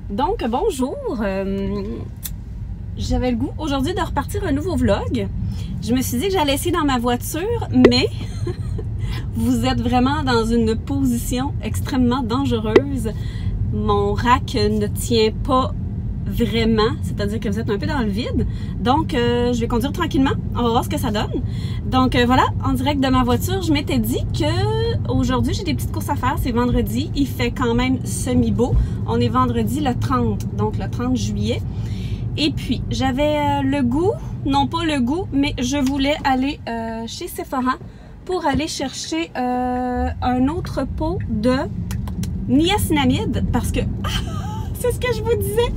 Donc, bonjour! J'avais le goût aujourd'hui de repartir un nouveau vlog. Je me suis dit que j'allais essayer dans ma voiture, mais vous êtes vraiment dans une position extrêmement dangereuse. Mon rack ne tient pas vraiment, c'est-à-dire que vous êtes un peu dans le vide. Donc, je vais conduire tranquillement. On va voir ce que ça donne. Donc, voilà, en direct de ma voiture, je m'étais dit que aujourd'hui j'ai des petites courses à faire. C'est vendredi. Il fait quand même semi-beau. On est vendredi le 30, donc le 30 juillet. Et puis, j'avais le goût, non pas le goût, mais je voulais aller chez Sephora pour aller chercher un autre pot de niacinamide parce que, c'est ce que je vous disais,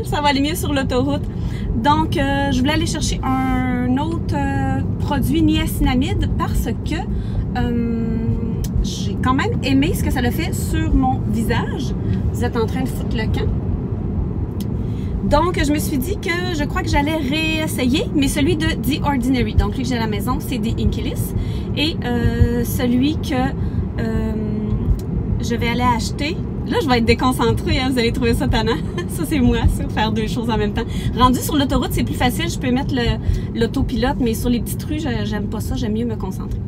ça va aller mieux sur l'autoroute. Donc, je voulais aller chercher un autre produit niacinamide parce que j'ai quand même aimé ce que ça a fait sur mon visage. Vous êtes en train de foutre le camp. Donc, je me suis dit que je crois que j'allais réessayer, mais celui de The Ordinary. Donc, lui que j'ai à la maison, c'est des Inkillis. Et celui que je vais aller acheter, là, je vais être déconcentrée, hein, vous allez trouver ça tannant. Ça, c'est moi, ça, faire deux choses en même temps. Rendu sur l'autoroute, c'est plus facile, je peux mettre l'autopilote, mais sur les petites rues, j'aime pas ça, j'aime mieux me concentrer.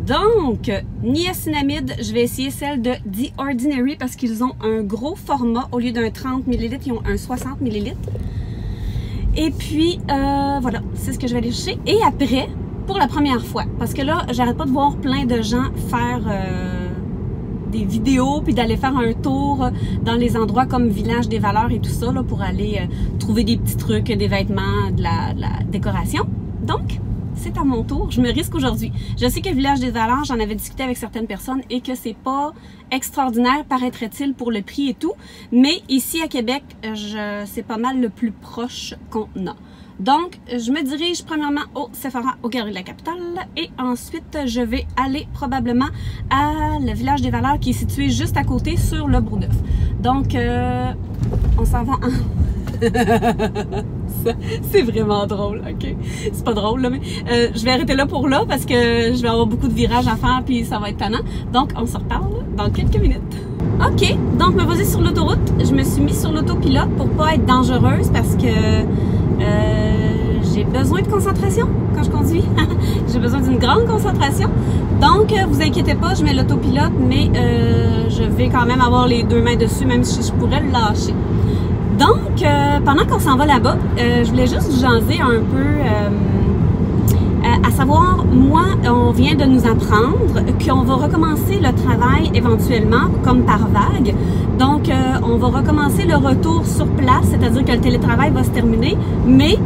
Donc, niacinamide, je vais essayer celle de The Ordinary parce qu'ils ont un gros format. Au lieu d'un 30 ml, ils ont un 60 ml. Et puis, voilà, c'est ce que je vais aller chercher. Et après, pour la première fois, parce que là, j'arrête pas de voir plein de gens faire des vidéos, puis d'aller faire un tour dans les endroits comme Village des Valeurs et tout ça, là, pour aller trouver des petits trucs, des vêtements, de la décoration. Donc, c'est à mon tour, je me risque aujourd'hui. Je sais que Village des Valeurs, j'en avais discuté avec certaines personnes et que c'est pas extraordinaire, paraîtrait-il, pour le prix et tout. Mais ici à Québec, c'est pas mal le plus proche qu'on a. Donc, je me dirige premièrement au Sephora, au Galeries de la Capitale. Et ensuite, je vais aller probablement à le Village des Valeurs qui est situé juste à côté sur le Bourgneuf. Donc, on s'en va en... C'est vraiment drôle, ok? C'est pas drôle, là, mais je vais arrêter là pour là parce que je vais avoir beaucoup de virages à faire puis ça va être tannant. Donc, on se reparle dans quelques minutes. Ok, donc me voici sur l'autoroute. Je me suis mis sur l'autopilote pour pas être dangereuse parce que j'ai besoin de concentration quand je conduis. J'ai besoin d'une grande concentration. Donc, vous inquiétez pas, je mets l'autopilote, mais je vais quand même avoir les deux mains dessus, même si je pourrais le lâcher. Donc, pendant qu'on s'en va là-bas, je voulais juste vous jaser un peu, à savoir, moi, on vient de nous apprendre qu'on va recommencer le travail éventuellement, comme par vague. Donc, on va recommencer le retour sur place, c'est-à-dire que le télétravail va se terminer, mais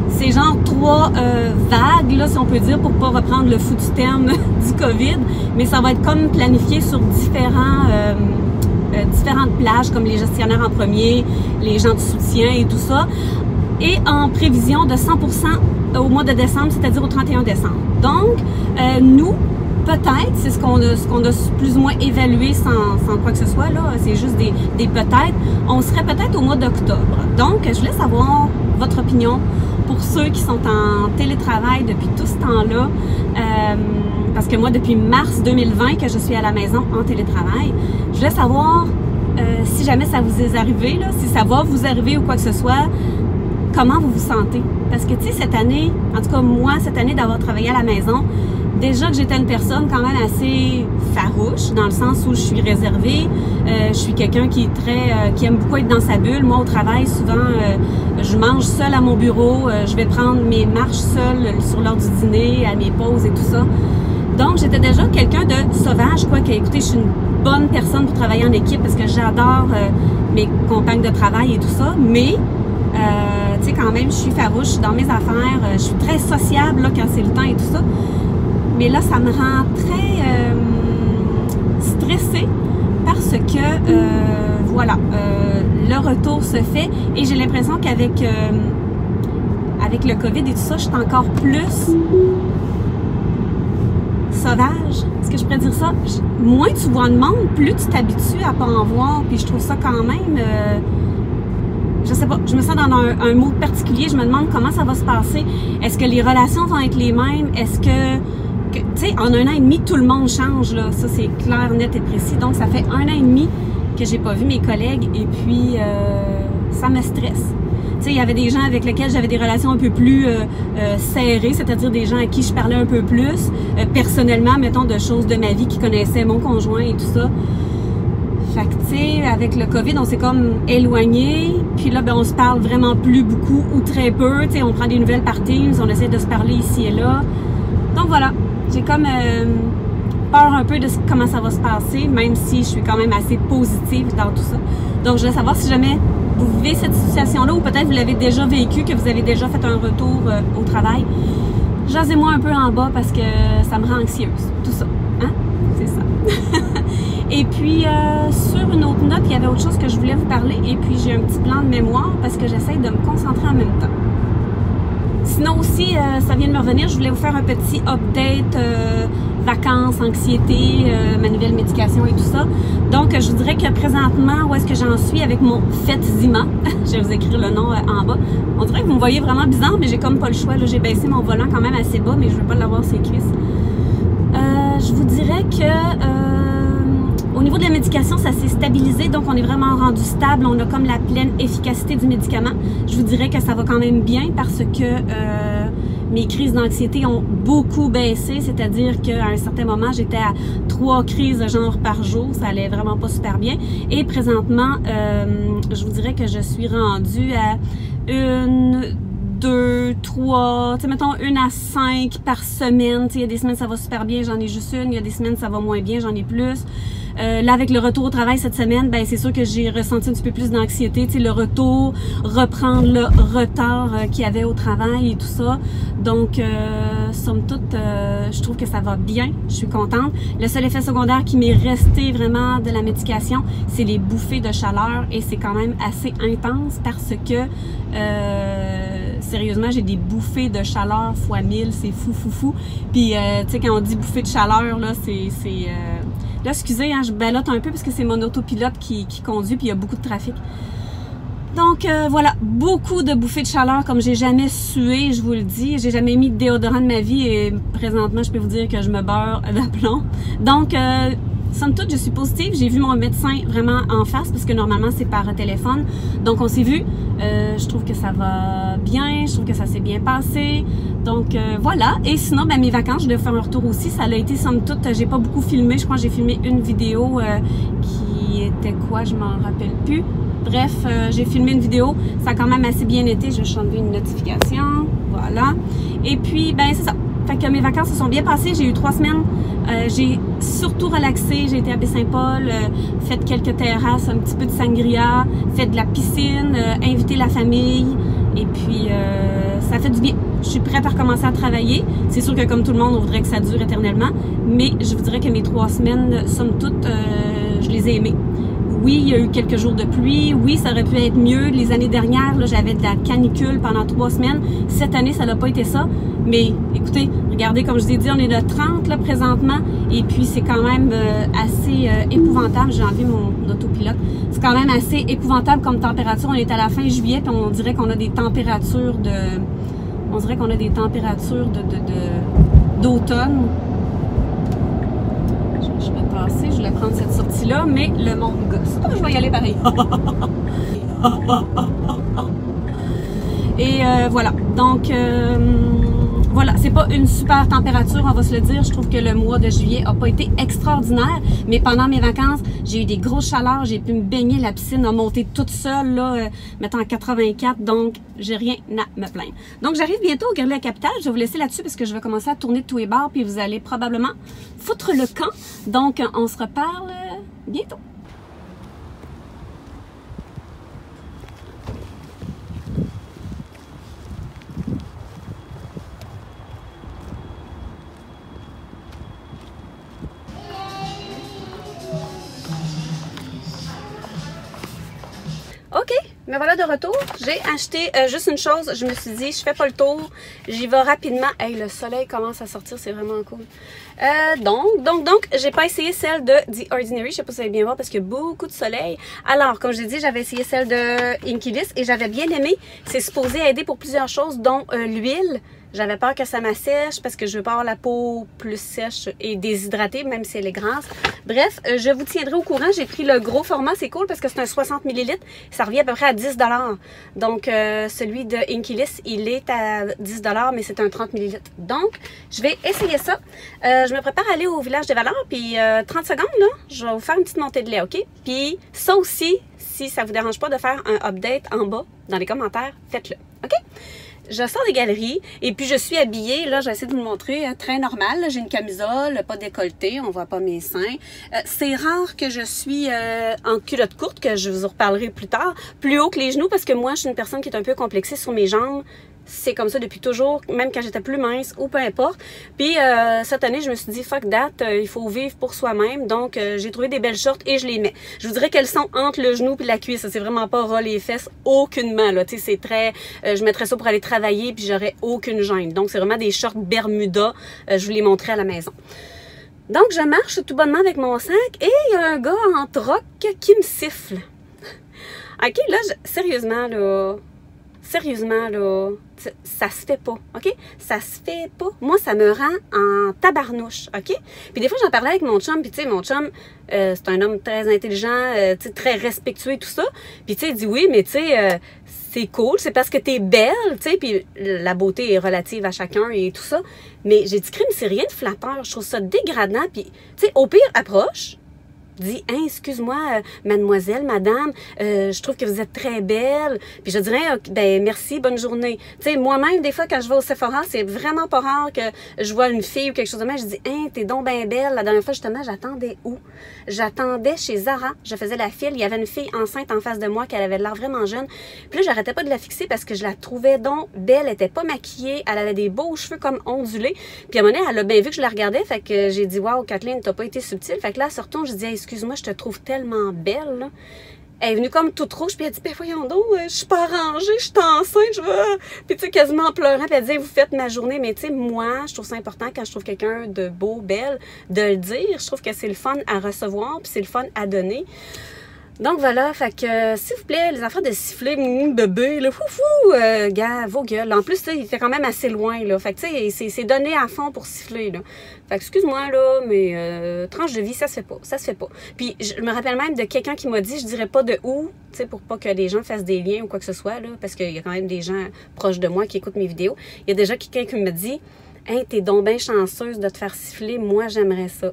c'est genre 3 vagues, là, si on peut dire, pour pas reprendre le foutu terme du COVID, mais ça va être comme planifié sur différentes plages, comme les gestionnaires en premier, les gens de soutien et tout ça, et en prévision de 100% au mois de décembre, c'est-à-dire au 31 décembre. Donc, nous, peut-être, c'est ce qu'on a plus ou moins évalué sans quoi que ce soit, là, c'est juste des peut-être, on serait peut-être au mois d'octobre. Donc, je voulais savoir votre opinion pour ceux qui sont en télétravail depuis tout ce temps-là, parce que moi, depuis mars 2020 que je suis à la maison en télétravail, je voulais savoir si jamais ça vous est arrivé, là, si ça va vous arriver ou quoi que ce soit, comment vous vous sentez. Parce que, tu sais, cette année, en tout cas moi, cette année d'avoir travaillé à la maison, déjà que j'étais une personne quand même assez farouche, dans le sens où je suis réservée, je suis quelqu'un qui aime beaucoup être dans sa bulle. Moi, au travail, souvent, je mange seule à mon bureau, je vais prendre mes marches seule sur l'heure du dîner, à mes pauses et tout ça. Donc, j'étais déjà quelqu'un de sauvage, quoi, que, écoutez, je suis une bonne personne pour travailler en équipe parce que j'adore mes compagnes de travail et tout ça, mais, tu sais, quand même, je suis farouche, je suis dans mes affaires, je suis très sociable, là, quand c'est le temps et tout ça. Mais là, ça me rend très stressée parce que, voilà, le retour se fait et j'ai l'impression qu'avec avec le COVID et tout ça, je suis encore plus sauvage. Est-ce que je pourrais dire ça? Moins tu vois de monde, plus tu t'habitues à pas en voir. Puis je trouve ça quand même... je sais pas, je me sens dans un mood particulier. Je me demande comment ça va se passer. Est-ce que les relations vont être les mêmes? Est-ce que tu sais, en 1 an et demi, tout le monde change, là. Ça, c'est clair, net et précis. Donc, ça fait 1 an et demi que j'ai pas vu mes collègues et puis ça me stresse. Tu sais, il y avait des gens avec lesquels j'avais des relations un peu plus serrées, c'est-à-dire des gens à qui je parlais un peu plus, personnellement, mettons, de choses de ma vie qui connaissaient mon conjoint et tout ça. Fait que, tu sais, avec le COVID, on s'est comme éloigné, puis là, ben, on se parle vraiment plus beaucoup ou très peu, tu sais, on prend des nouvelles par Teams, on essaie de se parler ici et là. Donc voilà, j'ai comme peur un peu de comment ça va se passer, même si je suis quand même assez positive dans tout ça. Donc, je voulais savoir si jamais vous vivez cette situation-là ou peut-être vous l'avez déjà vécu, que vous avez déjà fait un retour au travail. Jasez-moi un peu en bas parce que ça me rend anxieuse, tout ça. Hein? C'est ça. Et puis, sur une autre note, il y avait autre chose que je voulais vous parler et puis j'ai un petit plan de mémoire parce que j'essaie de me concentrer en même temps. Sinon aussi, ça vient de me revenir, je voulais vous faire un petit update vacances, anxiété, ma nouvelle médication et tout ça. Donc, je vous dirais que présentement, où est-ce que j'en suis avec mon Fetzima, je vais vous écrire le nom en bas. On dirait que vous me voyez vraiment bizarre, mais j'ai comme pas le choix. J'ai baissé mon volant quand même assez bas, mais je ne veux pas l'avoir ses cuisses. Je vous dirais que au niveau de la médication, ça s'est stabilisé, donc on est vraiment rendu stable. On a comme la pleine efficacité du médicament. Je vous dirais que ça va quand même bien parce que mes crises d'anxiété ont beaucoup baissé, c'est-à-dire qu'à un certain moment, j'étais à 3 crises genre par jour. Ça allait vraiment pas super bien. Et présentement, je vous dirais que je suis rendue à 1, 2, 3, tu sais, mettons 1 à 5 par semaine. Tu sais, il y a des semaines ça va super bien, j'en ai juste une. Il y a des semaines ça va moins bien, j'en ai plus. Là, avec le retour au travail cette semaine, ben c'est sûr que j'ai ressenti un petit peu plus d'anxiété. Tu sais, le retour, reprendre le retard qu'il y avait au travail et tout ça. Donc, somme toute, je trouve que ça va bien. Je suis contente. Le seul effet secondaire qui m'est resté vraiment de la médication, c'est les bouffées de chaleur et c'est quand même assez intense parce que sérieusement, j'ai des bouffées de chaleur fois 1000, c'est fou. Puis, tu sais, quand on dit bouffée de chaleur, là, là, excusez, hein, je ballotte un peu parce que c'est mon autopilote qui conduit puis il y a beaucoup de trafic. Donc, voilà, beaucoup de bouffées de chaleur comme j'ai jamais sué, je vous le dis. J'ai jamais mis de déodorant de ma vie et présentement, je peux vous dire que je me beurre d'aplomb. Donc, somme toute, je suis positive. J'ai vu mon médecin vraiment en face parce que normalement, c'est par téléphone. Donc, on s'est vu. Je trouve que ça va bien. Je trouve que ça s'est bien passé. Donc, voilà. Et sinon, ben, mes vacances, je devais faire un retour aussi. Ça a été, somme toute, j'ai pas beaucoup filmé. Je crois que j'ai filmé une vidéo qui était quoi? Je m'en rappelle plus. Bref, j'ai filmé une vidéo. Ça a quand même assez bien été. Je vais changer une notification. Voilà. Et puis, ben, c'est ça. Fait que mes vacances se sont bien passées. J'ai eu 3 semaines. J'ai surtout relaxé. J'ai été à Baie-Saint-Paul, fait quelques terrasses, un petit peu de sangria, fait de la piscine, invité la famille. Et puis, ça fait du bien. Je suis prête à recommencer à travailler. C'est sûr que comme tout le monde, on voudrait que ça dure éternellement. Mais je vous dirais que mes 3 semaines, somme toute, je les ai aimées. Oui, il y a eu quelques jours de pluie. Oui, ça aurait pu être mieux. Les années dernières, j'avais de la canicule pendant 3 semaines. Cette année, ça n'a pas été ça. Mais écoutez, regardez, comme je vous ai dit, on est le 30 là, présentement. Et puis, c'est quand même assez épouvantable. J'ai enlevé mon autopilote. C'est quand même assez épouvantable comme température. On est à la fin juillet, puis on dirait qu'on a des températures de... On dirait qu'on a des températures d'automne. Je vais passer, je voulais prendre cette sortie-là, mais le monde gosse. Oh, je vais y aller pareil. Et voilà. Donc, voilà. C'est pas une super température, on va se le dire. Je trouve que le mois de juillet a pas été extraordinaire. Mais pendant mes vacances, j'ai eu des grosses chaleurs. J'ai pu me baigner. La piscine a monté toute seule, là, mettons à 84. Donc, j'ai rien à me plaindre. Donc, j'arrive bientôt au Galeries-la-Capitale. Je vais vous laisser là-dessus parce que je vais commencer à tourner de tous les bords. Puis vous allez probablement foutre le camp. Donc, on se reparle bientôt. OK, me voilà de retour. J'ai acheté juste une chose. Je me suis dit, je fais pas le tour. J'y vais rapidement. Hey, le soleil commence à sortir, c'est vraiment cool. Donc, j'ai pas essayé celle de The Ordinary. Je sais pas si vous allez bien voir parce qu'il y a beaucoup de soleil. Alors, comme je l'ai dit, j'avais essayé celle de Inkey List et j'avais bien aimé. C'est supposé aider pour plusieurs choses, dont l'huile. J'avais peur que ça m'assèche parce que je veux pas avoir la peau plus sèche et déshydratée, même si elle est grasse. Bref, je vous tiendrai au courant. J'ai pris le gros format, c'est cool parce que c'est un 60 ml. Ça revient à peu près à 10 $. Donc, celui de Inkiliss, il est à 10 $, mais c'est un 30 ml. Donc, je vais essayer ça. Je me prépare à aller au Village des Valeurs, puis 30 secondes, là, je vais vous faire une petite montée de lait, OK? Puis ça aussi, si ça vous dérange pas de faire un update en bas, dans les commentaires, faites-le, OK? Je sors des galeries et puis je suis habillée, là, je vais essayer de vous le montrer, très normal. J'ai une camisole, pas décolletée, on voit pas mes seins. C'est rare que je suis en culotte courte, que je vous en reparlerai plus tard, plus haut que les genoux, parce que moi, je suis une personne qui est un peu complexée sur mes jambes. C'est comme ça depuis toujours, même quand j'étais plus mince ou peu importe. Puis cette année, je me suis dit, fuck that, il faut vivre pour soi-même. Donc, j'ai trouvé des belles shorts et je les mets. Je vous dirais qu'elles sont entre le genou et la cuisse. C'est vraiment pas ras les fesses, aucunement. Là, tu sais, c'est très... je mettrais ça pour aller travailler puis j'aurais aucune gêne. Donc, c'est vraiment des shorts Bermuda. Je vous les montrerai à la maison. Donc, je marche tout bonnement avec mon sac et il y a un gars en troc qui me siffle. OK, là, sérieusement, là... Sérieusement, là, ça se fait pas, OK? Ça se fait pas. Moi, ça me rend en tabarnouche, OK? Puis des fois, j'en parlais avec mon chum, puis tu sais, mon chum, c'est un homme très intelligent, tu sais, très respectueux et tout ça. Puis tu sais, il dit oui, mais tu sais, c'est cool, c'est parce que t'es belle, tu sais, puis la beauté est relative à chacun et tout ça. Mais j'ai dit, crime, c'est rien de flatteur. Je trouve ça dégradant, puis tu sais, au pire, approche. Dis, hein, excuse-moi, mademoiselle, madame, je trouve que vous êtes très belle. Puis je dirais, ben merci, bonne journée. Tu sais, moi-même, des fois, quand je vais au Sephora, c'est vraiment pas rare que je vois une fille ou quelque chose de même. Je dis, hein, t'es donc bien belle. La dernière fois, justement, j'attendais où? J'attendais chez Zara. Je faisais la file. Il y avait une fille enceinte en face de moi qui avait l'air vraiment jeune. Puis là, j'arrêtais pas de la fixer parce que je la trouvais donc belle. Elle était pas maquillée. Elle avait des beaux cheveux comme ondulés. Puis à un moment donné, elle a bien vu que je la regardais. Fait que j'ai dit, waouh, Kathleen, t'as pas été subtile. Fait que là, sortons, je dis, hey, excuse-moi, je te trouve tellement belle, là. Elle est venue comme toute rouge, puis elle dit, ben voyons donc, je suis pas arrangée, je suis enceinte, je veux... Puis tu sais, quasiment en pleurant, puis elle dit, vous faites ma journée, mais tu sais, moi, je trouve ça important quand je trouve quelqu'un de beau, belle, de le dire. Je trouve que c'est le fun à recevoir, puis c'est le fun à donner. Donc voilà, fait que s'il vous plaît, les affaires de siffler, bébé, là, foufou, gars, vos gueules. En plus, il fait quand même assez loin, là. Fait que tu sais, c'est donné à fond pour siffler, là. Fait que excuse-moi, là, mais tranche de vie, ça se fait pas. Ça se fait pas. Puis je me rappelle même de quelqu'un qui m'a dit, je dirais pas de où, tu sais, pour pas que les gens fassent des liens ou quoi que ce soit, là, parce qu'il y a quand même des gens proches de moi qui écoutent mes vidéos. Il y a déjà quelqu'un qui me dit, hey, t'es donc bien chanceuse de te faire siffler, moi j'aimerais ça.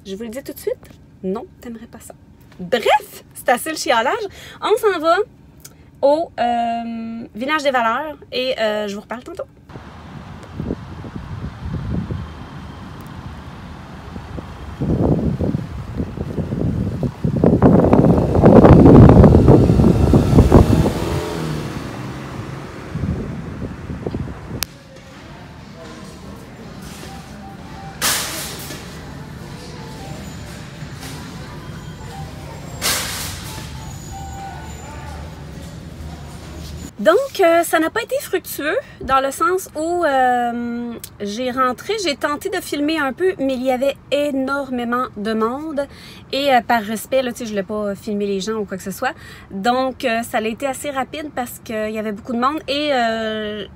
Je vous le dis tout de suite, non, t'aimerais pas ça. Bref, c'est assez le chialage. On s'en va au Village des Valeurs et je vous reparle tantôt. Donc, ça n'a pas été fructueux dans le sens où j'ai tenté de filmer un peu, mais il y avait énormément de monde et par respect, là, tu sais, je voulais pas filmer les gens ou quoi que ce soit. Donc, ça a été assez rapide parce qu'il y avait beaucoup de monde et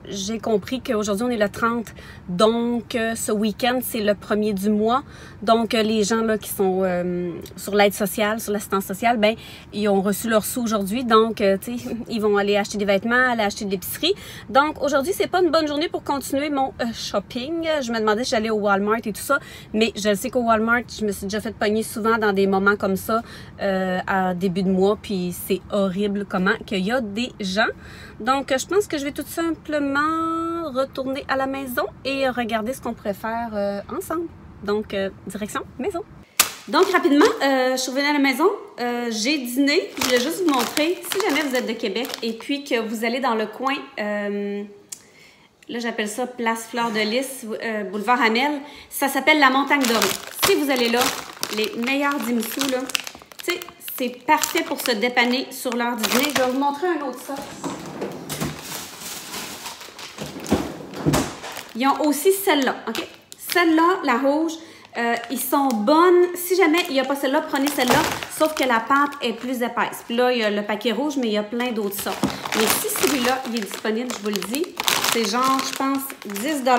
j'ai compris qu'aujourd'hui, on est le 30. Donc, ce week-end, c'est le 1er du mois. Donc, les gens là qui sont sur l'aide sociale, sur l'assistance sociale, ben, ils ont reçu leur sous aujourd'hui. Donc, tu sais, ils vont aller acheter des vêtements, aller acheter de l'épicerie. Donc aujourd'hui, c'est pas une bonne journée pour continuer mon shopping. Je me demandais si j'allais au Walmart et tout ça, mais je sais qu'au Walmart, je me suis déjà fait pogner souvent dans des moments comme ça à début de mois, puis c'est horrible comment qu'il y a des gens. Donc je pense que je vais tout simplement retourner à la maison et regarder ce qu'on pourrait faire ensemble. Donc direction maison. Donc, rapidement, je suis revenue à la maison, j'ai dîné, je voulais juste vous montrer, si jamais vous êtes de Québec et puis que vous allez dans le coin, là j'appelle ça Place Fleur de Lys, Boulevard Hamel, ça s'appelle la Montagne Dorée. Si vous allez là, les meilleurs dimsous, là, tu sais, c'est parfait pour se dépanner sur l'heure du dîner. Je vais vous montrer un autre sauce. Ils ont aussi celle-là, OK? Celle-là, la rouge, ils sont bonnes. Si jamais il n'y a pas celle-là, prenez celle-là, sauf que la pâte est plus épaisse. Puis là, il y a le paquet rouge, mais il y a plein d'autres sortes. Mais si celui-là, il est disponible, je vous le dis, C'est genre, je pense, 10 $.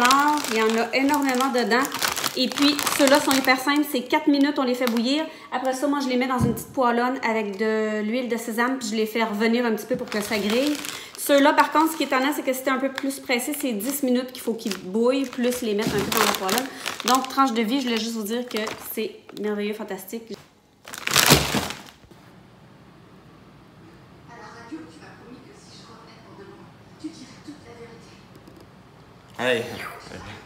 Il y en a énormément dedans. Et puis, ceux-là sont hyper simples. C'est 4 minutes, on les fait bouillir. Après ça, moi, je les mets dans une petite poêlonne avec de l'huile de sésame, puis je les fais revenir un petit peu pour que ça grille. Ceux-là, par contre, ce qui est étonnant, c'est que si t'es un peu plus pressé, c'est 10 minutes qu'il faut qu'ils bouillent, plus les mettre un peu dans la poêlonne. Donc, tranche de vie, je voulais juste vous dire que c'est merveilleux, fantastique. À la radio, tu m'as promis que si je revenais pour de bon, tu dirais toute la vérité. Hey.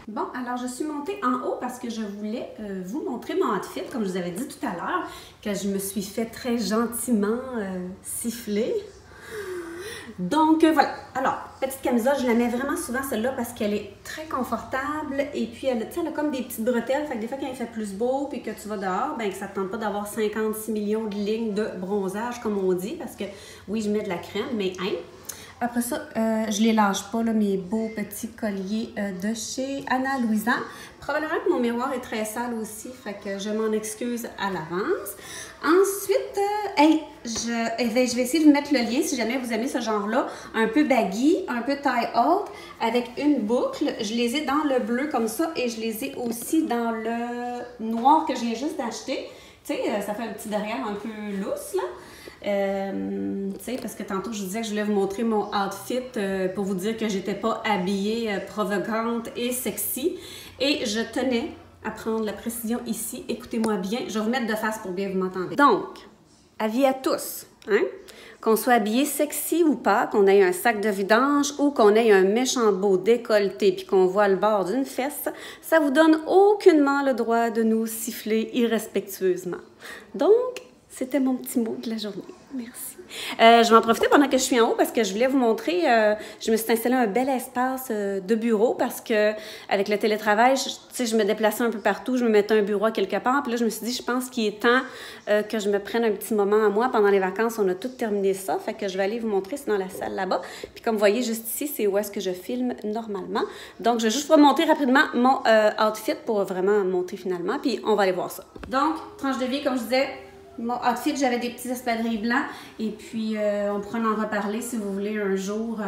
Bon, alors je suis montée en haut parce que je voulais vous montrer mon outfit, comme je vous avais dit tout à l'heure, que je me suis fait très gentiment siffler. Donc voilà. Alors, petite camisole, je la mets vraiment souvent celle-là parce qu'elle est très confortable et puis elle a comme des petites bretelles, fait que des fois quand il fait plus beau puis que tu vas dehors, ben que ça ne te tente pas d'avoir 56 millions de lignes de bronzage comme on dit, parce que oui, je mets de la crème, mais hein. Après ça, je les lâche pas, là, mes beaux petits colliers de chez Ana Luisa. Probablement que mon miroir est très sale aussi, fait que je m'en excuse à l'avance. Ensuite, je vais essayer de vous mettre le lien si jamais vous aimez ce genre-là. Un peu baggy, un peu taille haute, avec une boucle. Je les ai dans le bleu comme ça et je les ai aussi dans le noir que je viens juste d'acheter. Tu sais, ça fait un petit derrière un peu lousse, là. Tu sais, parce que tantôt je vous disais que je voulais vous montrer mon outfit pour vous dire que j'étais pas habillée provocante et sexy. Et je tenais à prendre la précision ici. Écoutez-moi bien, je vais vous mettre de face pour bien vous m'entendre. Donc, avis à tous, hein? Qu'on soit habillé sexy ou pas, qu'on ait un sac de vidange ou qu'on ait un méchant beau décolleté puis qu'on voit le bord d'une fesse, ça vous donne aucunement le droit de nous siffler irrespectueusement. Donc, c'était mon petit mot de la journée. Merci. Je vais en profiter pendant que je suis en haut parce que je voulais vous montrer, je me suis installé un bel espace de bureau parce que avec le télétravail, je me déplaçais un peu partout, je me mettais un bureau à quelque part. Puis là, je me suis dit, je pense qu'il est temps que je me prenne un petit moment à moi. Pendant les vacances, on a tout terminé ça. Fait que je vais aller vous montrer, c'est dans la salle là-bas. Puis comme vous voyez, juste ici, c'est où est-ce que je filme normalement. Donc, je vais juste vous montrer rapidement mon outfit pour vraiment montrer finalement. Puis on va aller voir ça. Donc, tranche de vie, comme je disais, mon outfit, j'avais des petits espadrilles blancs et puis on pourra en reparler si vous voulez un jour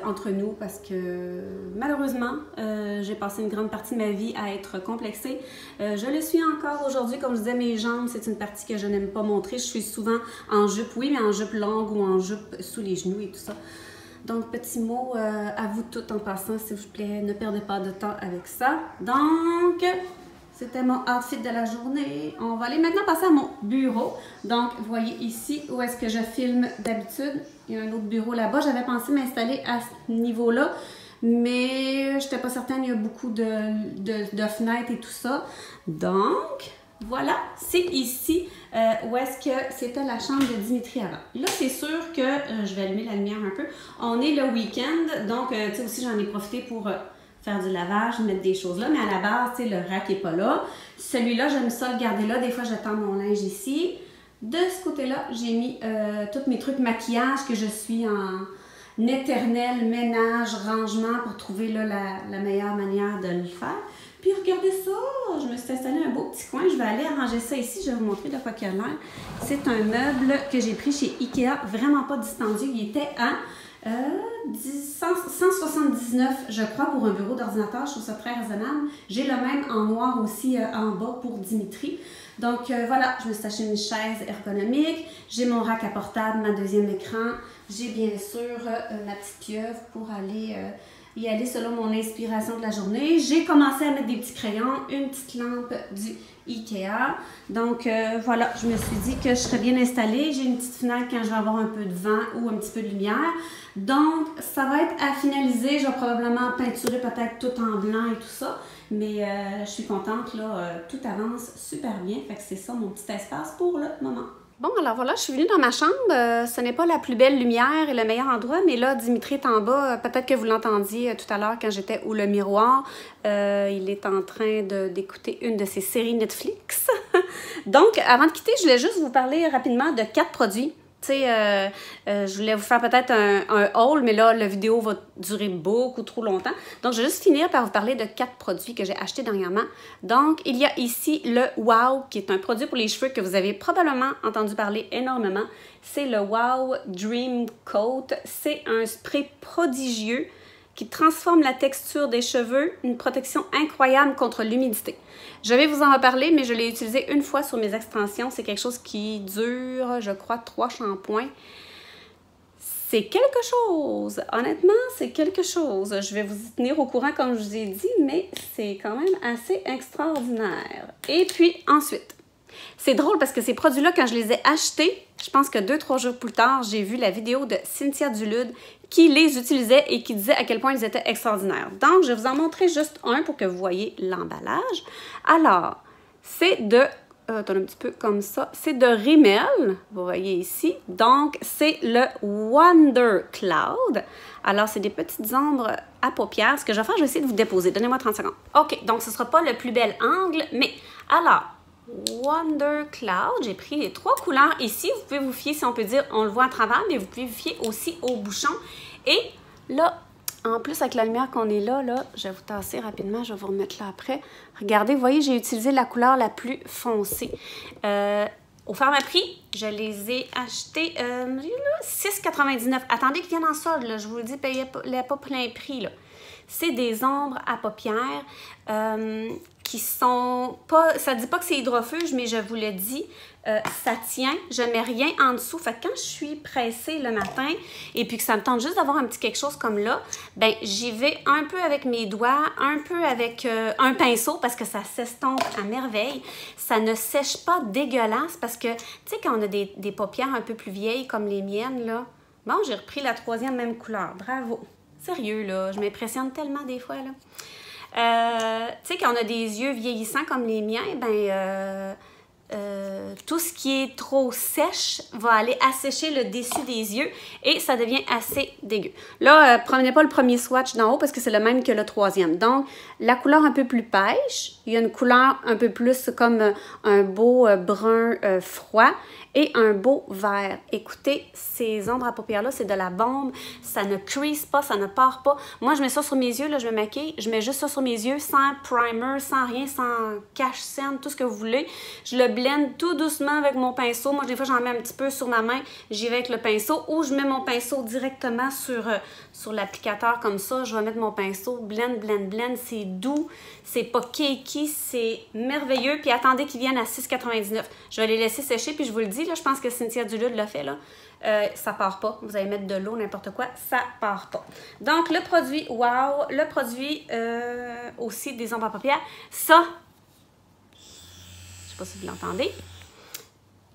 entre nous parce que malheureusement, j'ai passé une grande partie de ma vie à être complexée. Je le suis encore aujourd'hui, comme je disais, mes jambes, c'est une partie que je n'aime pas montrer. Je suis souvent en jupe, oui, mais en jupe longue ou en jupe sous les genoux et tout ça. Donc, petit mot à vous toutes en passant, s'il vous plaît, ne perdez pas de temps avec ça. Donc, c'était mon outfit de la journée. On va aller maintenant passer à mon bureau. Donc, vous voyez ici où est-ce que je filme d'habitude. Il y a un autre bureau là-bas. J'avais pensé m'installer à ce niveau-là, mais je n'étais pas certaine. Il y a beaucoup de fenêtres et tout ça. Donc, voilà, c'est ici où est-ce que c'était la chambre de Dimitri avant. Là, c'est sûr que, je vais allumer la lumière un peu, on est le week-end. Donc, tu sais aussi, j'en ai profité pour faire du lavage, mettre des choses là, mais à la base, tu sais, le rack n'est pas là. Celui-là, j'aime ça le garder là. Des fois, j'attends mon linge ici. De ce côté-là, j'ai mis tous mes trucs maquillage que je suis en éternel ménage, rangement pour trouver là, la meilleure manière de le faire. Puis regardez ça, je me suis installé un beau petit coin. Je vais aller arranger ça ici, je vais vous montrer de quoi il a l'air. C'est un meuble que j'ai pris chez Ikea, vraiment pas dispendieux. Il était à 179, je crois, pour un bureau d'ordinateur. Je trouve ça très raisonnable. J'ai le même en noir aussi en bas pour Dimitri. Donc voilà, je me suis acheté une chaise ergonomique. J'ai mon rack à portable, ma deuxième écran. J'ai bien sûr ma petite pieuvre pour aller y aller selon mon inspiration de la journée. J'ai commencé à mettre des petits crayons, une petite lampe du Ikea. Donc voilà, je me suis dit que je serais bien installée. J'ai une petite fenêtre quand je vais avoir un peu de vent ou un petit peu de lumière. Donc ça va être à finaliser. Je vais probablement peinturer peut-être tout en blanc et tout ça. Mais je suis contente, là, tout avance super bien. Fait que c'est ça mon petit espace pour le moment. Bon, alors voilà, je suis venue dans ma chambre. Ce n'est pas la plus belle lumière et le meilleur endroit, mais là, Dimitri est en bas. Peut-être que vous l'entendiez tout à l'heure quand j'étais où le miroir. Il est en train d'écouter une de ses séries Netflix. Donc, avant de quitter, je voulais juste vous parler rapidement de 4 produits. Tu sais, je voulais vous faire peut-être un haul, mais là, la vidéo va durer beaucoup trop longtemps. Donc, je vais juste finir par vous parler de 4 produits que j'ai achetés dernièrement. Donc, il y a ici le Wow, qui est un produit pour les cheveux que vous avez probablement entendu parler énormément. C'est le Wow Dream Coat. C'est un spray prodigieux qui transforme la texture des cheveux, une protection incroyable contre l'humidité. Je vais vous en reparler, mais je l'ai utilisé une fois sur mes extensions. C'est quelque chose qui dure, je crois, 3 shampoings. C'est quelque chose. Honnêtement, c'est quelque chose. Je vais vous tenir au courant comme je vous ai dit, mais c'est quand même assez extraordinaire. Et puis ensuite, c'est drôle parce que ces produits-là, quand je les ai achetés, je pense que 2-3 jours plus tard, j'ai vu la vidéo de Cynthia Dulude qui les utilisait et qui disait à quel point ils étaient extraordinaires. Donc, je vais vous en montrer juste un pour que vous voyez l'emballage. Alors, c'est de... Attends un petit peu comme ça. C'est de Rimmel, vous voyez ici. Donc, c'est le Wonder Cloud. Alors, c'est des petites ombres à paupières. Ce que je vais faire, je vais essayer de vous déposer. Donnez-moi 30 secondes. OK, donc ce ne sera pas le plus bel angle, mais alors, Wonder Cloud, j'ai pris les 3 couleurs ici. Vous pouvez vous fier, si on peut dire, on le voit à travers, mais vous pouvez vous fier aussi au bouchon. Et là, en plus, avec la lumière qu'on est là, je vais vous tasser rapidement, je vais vous remettre là après. Regardez, vous voyez, j'ai utilisé la couleur la plus foncée. Au Pharmaprix, je les ai achetés 6,99 $. Attendez qu'ils viennent en solde, là, je vous le dis, payez pas plein prix. C'est des ombres à paupières qui sont pas... Ça ne dit pas que c'est hydrofuge, mais je vous le dis, ça tient. Je ne mets rien en dessous. Fait que quand je suis pressée le matin et puis que ça me tente juste d'avoir un petit quelque chose comme là, ben j'y vais un peu avec mes doigts, un peu avec un pinceau parce que ça s'estompe à merveille. Ça ne sèche pas dégueulasse parce que, tu sais, quand on a des paupières un peu plus vieilles comme les miennes, là, bon, j'ai repris la 3e même couleur. Bravo! Sérieux, là, je m'impressionne tellement des fois, là. Tu sais, quand on a des yeux vieillissants comme les miens, ben, tout ce qui est trop sèche va aller assécher le dessus des yeux et ça devient assez dégueu. Là, prenez pas le premier swatch d'en haut parce que c'est le même que le 3e. Donc, la couleur un peu plus pêche, il y a une couleur un peu plus comme un beau brun froid et un beau vert. Écoutez, ces ombres à paupières-là, c'est de la bombe. Ça ne crease pas, ça ne part pas. Moi, je mets ça sur mes yeux, là, je me maquille. Je mets juste ça sur mes yeux, sans primer, sans rien, sans cache-cerne, tout ce que vous voulez. Je le blende tout doucement avec mon pinceau. Moi, des fois, j'en mets un petit peu sur ma main. J'y vais avec le pinceau ou je mets mon pinceau directement sur l'applicateur comme ça. Je vais mettre mon pinceau, blend, blend, blend. C'est doux, c'est pas cakey, c'est merveilleux. Puis attendez qu'ils viennent à 6,99 $. Je vais les laisser sécher, puis je vous le dis, là, je pense que Cynthia Dulude l'a fait, là. Ça part pas. Vous allez mettre de l'eau, n'importe quoi, ça part pas. Donc, le produit, wow, le produit aussi des ombres à paupières. Ça, je sais pas si vous l'entendez.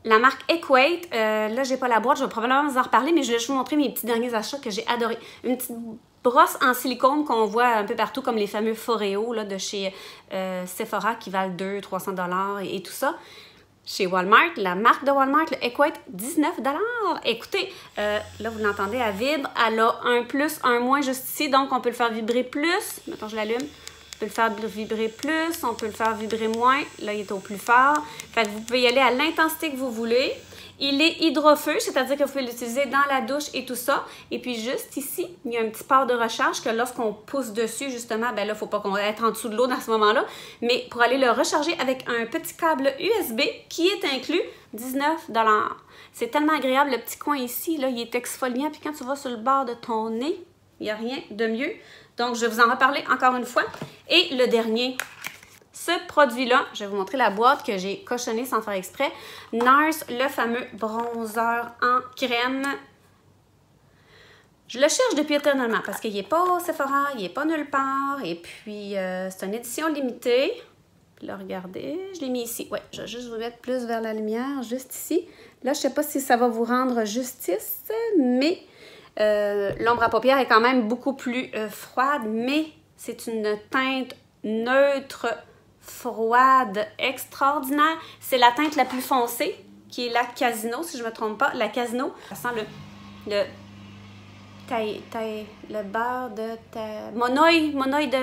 La marque Equate, là, j'ai pas la boîte, je vais probablement vous en reparler, mais je vais juste vous montrer mes petits derniers achats que j'ai adorés. Une petite brosse en silicone qu'on voit un peu partout, comme les fameux Foreo là, de chez Sephora qui valent 200-300 $ et tout ça. Chez Walmart, la marque de Walmart, le Equate, 19 $. Écoutez, là, vous l'entendez, elle vibre. Elle a un plus, un moins juste ici, donc on peut le faire vibrer plus. Maintenant, je l'allume. On peut le faire vibrer plus, on peut le faire vibrer moins. Là, il est au plus fort. Fait que vous pouvez y aller à l'intensité que vous voulez. Il est hydrofuge, c'est-à-dire que vous pouvez l'utiliser dans la douche et tout ça. Et puis juste ici, il y a un petit port de recharge que lorsqu'on pousse dessus, justement, ben là, il ne faut pas qu'on être en dessous de l'eau dans ce moment-là. Mais pour aller le recharger avec un petit câble USB qui est inclus, 19 $. C'est tellement agréable, le petit coin ici, là, il est exfoliant. Puis quand tu vas sur le bord de ton nez, il n'y a rien de mieux. Donc, je vais vous en reparler encore une fois. Et le dernier, ce produit-là, je vais vous montrer la boîte que j'ai cochonnée sans faire exprès. NARS, le fameux bronzer en crème. Je le cherche depuis éternellement parce qu'il n'est pas au Sephora, il n'est pas nulle part. Et puis, c'est une édition limitée. Puis là, regardez, je l'ai mis ici. Oui, je vais juste vous mettre plus vers la lumière, juste ici. Là, je ne sais pas si ça va vous rendre justice, mais l'ombre à paupières est quand même beaucoup plus froide, mais c'est une teinte neutre, froide, extraordinaire. C'est la teinte la plus foncée, qui est la Casino, si je ne me trompe pas. La Casino, ça sent le beurre de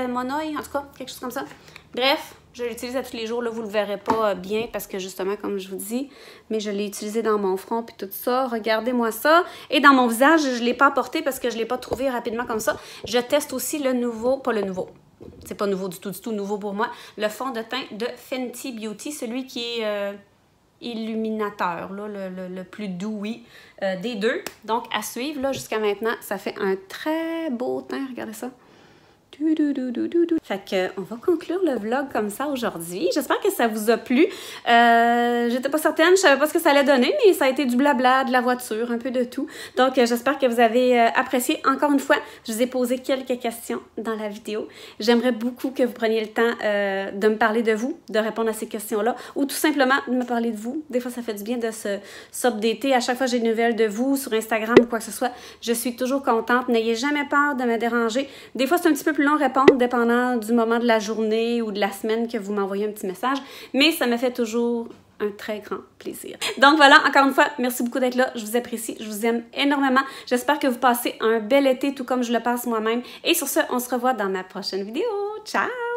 Monoï, en tout cas, quelque chose comme ça. Bref, je l'utilise à tous les jours, là, vous ne le verrez pas bien parce que justement, comme je vous dis, mais je l'ai utilisé dans mon front puis tout ça. Regardez-moi ça. Et dans mon visage, je ne l'ai pas apporté parce que je ne l'ai pas trouvé rapidement comme ça. Je teste aussi le nouveau, pas le nouveau. C'est pas nouveau du tout nouveau pour moi. Le fond de teint de Fenty Beauty, celui qui est illuminateur, là, le plus doux, oui, des deux. Donc, à suivre, là, jusqu'à maintenant, ça fait un très beau teint. Regardez ça. Fait que on va conclure le vlog comme ça aujourd'hui. J'espère que ça vous a plu. J'étais pas certaine, je savais pas ce que ça allait donner, mais ça a été du blabla, de la voiture, un peu de tout. Donc j'espère que vous avez apprécié. Encore une fois, je vous ai posé quelques questions dans la vidéo. J'aimerais beaucoup que vous preniez le temps de me parler de vous, de répondre à ces questions-là, ou tout simplement de me parler de vous. Des fois, ça fait du bien de s'updater. À chaque fois que j'ai des nouvelles de vous sur Instagram ou quoi que ce soit, je suis toujours contente. N'ayez jamais peur de me déranger. Des fois, c'est un petit peu plus long à répondre, dépendant du moment de la journée ou de la semaine que vous m'envoyez un petit message, mais ça me fait toujours un très grand plaisir. Donc voilà, encore une fois, merci beaucoup d'être là, je vous apprécie, je vous aime énormément. J'espère que vous passez un bel été, tout comme je le passe moi-même. Et sur ce, on se revoit dans ma prochaine vidéo. Ciao!